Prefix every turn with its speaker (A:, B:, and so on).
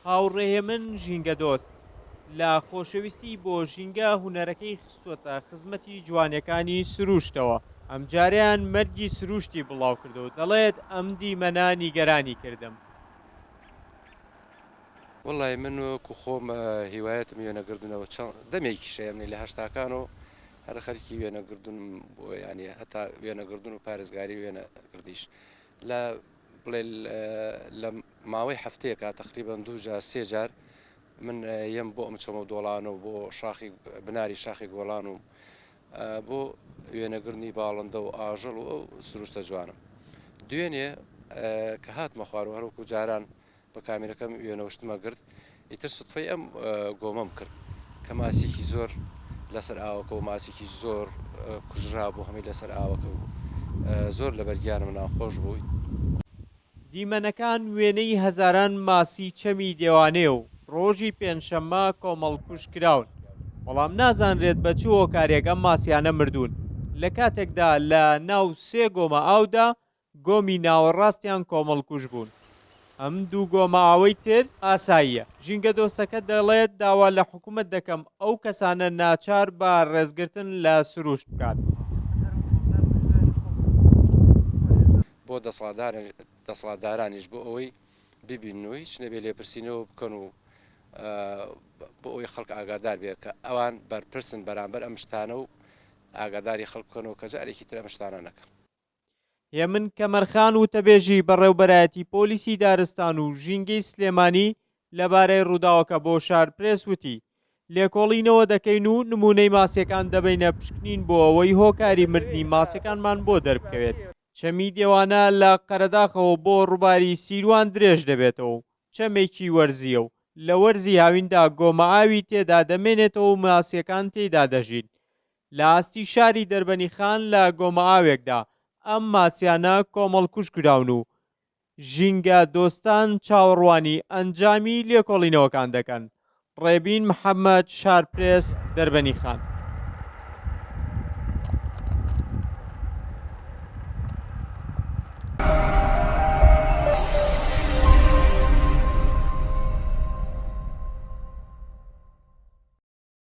A: هاوڕێیە من ژینگە دۆست لە خۆشەویستی بۆ ژینگە هونەرەکەی خستووەتە خزمەتی جوانەکانی سروشتەوە. ئەم جاریان مەرگی سروشتی بڵاو کردو و دەڵێت ئەم دیمەنە نیگەرانی کردم.
B: وڵی من وەکو خۆم هیوایەتم وێنەگردنەوە دەمێکی شەیەمنی لە هەشتاکان و هەر خەرکی وێنەگردون بۆ ینی هەتا وێنەگردون و پارێزگاری وێنەگردیش لە بڵێ لە ماوەی هەفتەیەکە تقریبان 2 جار 3 جار من یەم بۆ ئەم چۆمە دۆڵان و بۆ شاخی بناری شاخی گۆڵان و بۆ وێنەگرنی باڵندە و ئاژەڵ و ئەو سروشتە جوانم. دوێنێ کە هاتمە خوار و هەروکو جاران بە کامێرەکەم وێنەوەشتمە گرت ئیتر سوتفەی ئەم گۆمەم کرد کە ماسیکی زۆر لەسەر ئاوەکە و ماسیکی زۆر کوژرا بوو هەمی لەسەر ئاوەکە و زۆر لە بەرگیانم ناخۆش بووی.
A: دیمەنەکان وێنەی هەزاران ماسی چەمی دێوانێ و ڕۆژی پێنجشەممە کۆمەڵکوژ کراون، بەڵام نازانرێت بە چ هۆکارێک ئەم ماسیانە مردوون. لە کاتێکدا لە ناو 3 گۆمە ئاودا گۆمی ناوەڕاستیان کۆمەڵکوژ بوون. ئەم 2 گۆمە ئاوەی تر ئاساییە. ژینگە دۆستەکە دەڵێت داوا لە حکوومەت دەکەم ئەو کەسانە ناچار بە ڕێزگرتن لە سروشت بکات.
B: بۆ دەسەڵاتدارانیش بۆ ئەوەی ببین و هیچ نەبێ لێپرسینەوە بکەن و بۆ ئەوی خەڵک ئاگادار بێت کە ئەوان بەرپرسن بەرامبەر ئەم شتانە و ئاگاداری خەڵکەنەوە کە جارێکی تر ئەم شتانە نەکەن.
A: هێمن کەمەرخان وتەبێژی بەڕێوەبەرایەتی پۆلیسی دارستان و ژینگەی سلێمانی لەبارەی ڕووداوەکە بۆ شارپرێس وتی لێکۆڵینەوە دەکەین و نمونەی ماسیەکان دەبینە پشکنین بۆ ئەوەی هۆکاری مردنی ماسیەکانمان بۆ دەربکەوێت. چەمی دێوانە لە قەرەداخەوە بۆ ڕووباری سیروان درێژ دەبێتەوە و چەمێکی وەرزیە و لە وەرزی هاویندا گۆمە ئاوی تێدا دەمێنێتەوە و ماسیەکان تێیدا دەژین. لە ئاستی شاری دەربەنیخان لە گۆمە ئاوێکدا ئەم ماسیانە کۆمەڵکوژ کراون و ژینگە دۆستان چاوەڕوانی ئەنجامی لێکۆڵینەوەکان دەکەن. ڕێبین محەممەد، شارپرێس، دەربەنیخان.